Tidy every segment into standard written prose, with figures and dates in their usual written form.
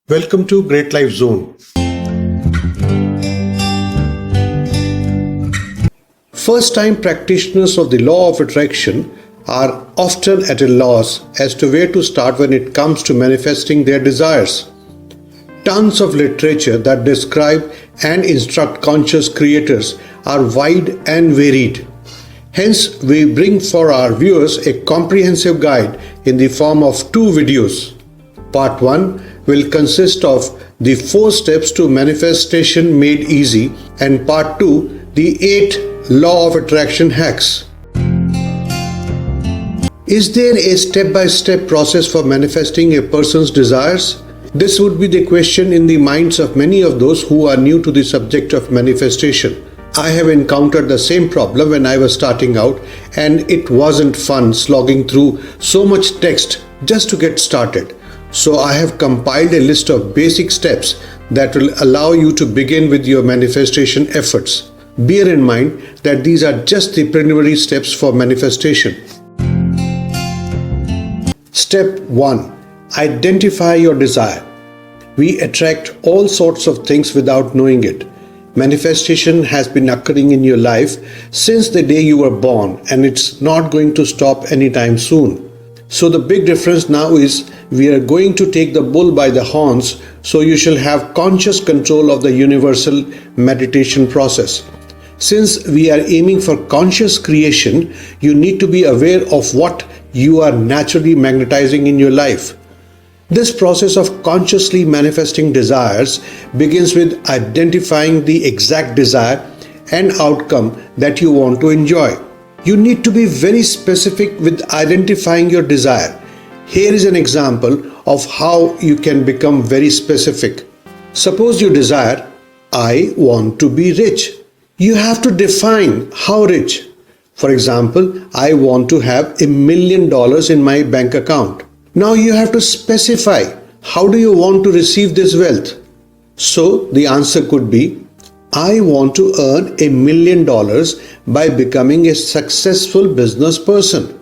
Welcome to Great Life Zone. First-time practitioners of the law of attraction are often at a loss as to where to start when it comes to manifesting their desires. Tons of literature that describe and instruct conscious creators are wide and varied. Hence, we bring for our viewers a comprehensive guide in the form of 2 videos. Part 1 will consist of the 4 steps to manifestation made easy, and part 2 the 8 law of attraction hacks. Is there a step-by-step process for manifesting a person's desires? This would be the question in the minds of many of those who are new to the subject of manifestation. I have encountered the same problem when I was starting out, and it wasn't fun slogging through so much text just to get started. So I have compiled a list of basic steps that will allow you to begin with your manifestation efforts. Bear in mind that these are just the preliminary steps for manifestation. Step 1. Identify your desire. We attract all sorts of things without knowing it. Manifestation has been occurring in your life since the day you were born, and it's not going to stop anytime soon. So the big difference now is we are going to take the bull by the horns, so you shall have conscious control of the universal meditation process. Since we are aiming for conscious creation, you need to be aware of what you are naturally magnetizing in your life. This process of consciously manifesting desires begins with identifying the exact desire and outcome that you want to enjoy. You need to be very specific with identifying your desire. Here is an example of how you can become very specific. Suppose you desire, I want to be rich. You have to define how rich. For example, I want to have $1 million in my bank account. Now you have to specify, how do you want to receive this wealth? So the answer could be, I want to earn $1 million by becoming a successful business person.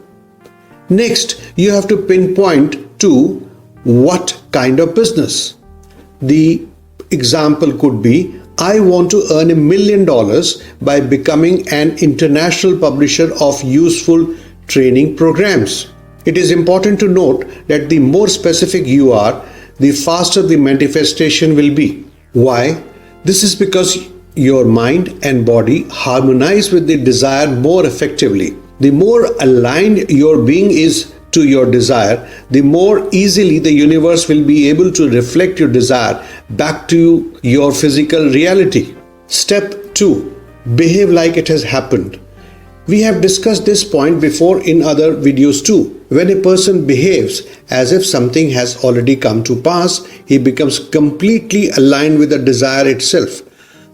Next, you have to pinpoint to what kind of business. The example could be, I want to earn $1 million by becoming an international publisher of useful training programs. It is important to note that the more specific you are, the faster the manifestation will be. Why? This is because your mind and body harmonize with the desire more effectively. The more aligned your being is to your desire, the more easily the universe will be able to reflect your desire back to your physical reality. Step 2. Behave like it has happened. We have discussed this point before in other videos too. When a person behaves as if something has already come to pass, he becomes completely aligned with the desire itself.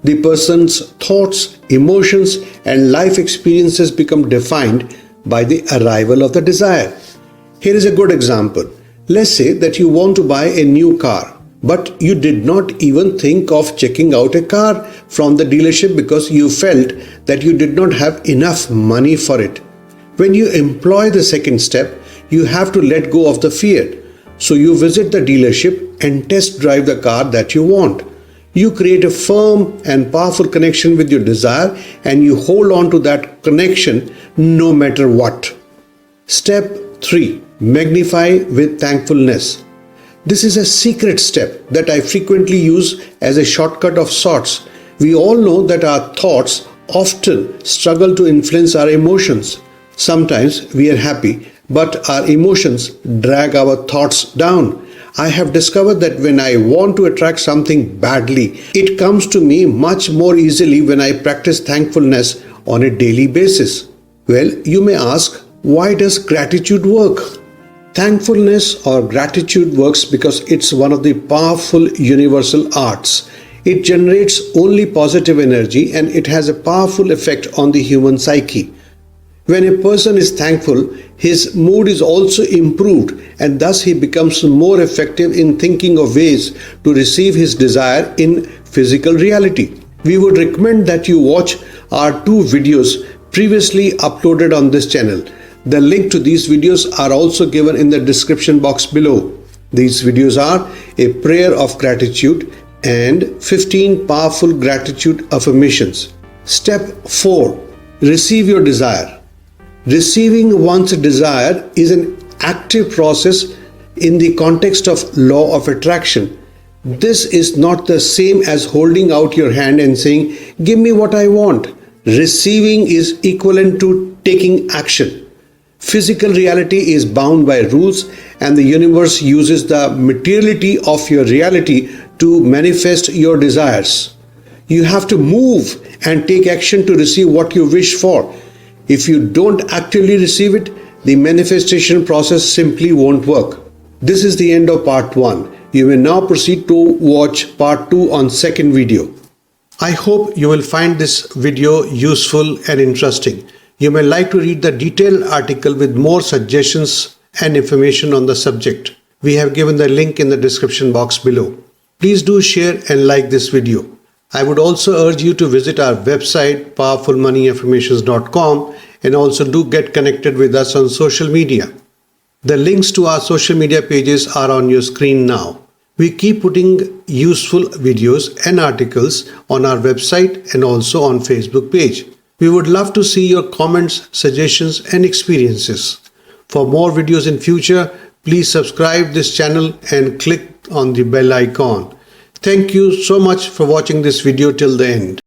The person's thoughts, emotions, and life experiences become defined by the arrival of the desire. Here is a good example. Let's say that you want to buy a new car, but you did not even think of checking out a car from the dealership because you felt that you did not have enough money for it. When you employ the second step, you have to let go of the fear. So you visit the dealership and test drive the car that you want. You create a firm and powerful connection with your desire, and you hold on to that connection no matter what. Step 3. Magnify with thankfulness. This is a secret step that I frequently use as a shortcut of sorts. We all know that our thoughts often struggle to influence our emotions. Sometimes we are happy, but our emotions drag our thoughts down. I have discovered that when I want to attract something badly, it comes to me much more easily when I practice thankfulness on a daily basis. Well, you may ask, why does gratitude work? Thankfulness or gratitude works because it's one of the powerful universal arts. It generates only positive energy, and it has a powerful effect on the human psyche. When a person is thankful, his mood is also improved, and thus he becomes more effective in thinking of ways to receive his desire in physical reality. We would recommend that you watch our 2 videos previously uploaded on this channel. The link to these videos are also given in the description box below. These videos are a prayer of gratitude and 15 powerful gratitude affirmations. Step 4. Receive your desire. Receiving one's desire is an active process in the context of law of attraction. This is not the same as holding out your hand and saying, "Give me what I want." Receiving is equivalent to taking action. Physical reality is bound by rules, and the universe uses the materiality of your reality to manifest your desires. You have to move and take action to receive what you wish for. If you don't actively receive it, the manifestation process simply won't work. This is the end of part 1. You may now proceed to watch part 2 on second video. I hope you will find this video useful and interesting. You may like to read the detailed article with more suggestions and information on the subject. We have given the link in the description box below. Please do share and like this video. I would also urge you to visit our website powerfulmoneyaffirmations.com and also do get connected with us on social media. The links to our social media pages are on your screen now. We keep putting useful videos and articles on our website and also on Facebook page. We would love to see your comments, suggestions and experiences. For more videos in future, please subscribe this channel and click on the bell icon. Thank you so much for watching this video till the end.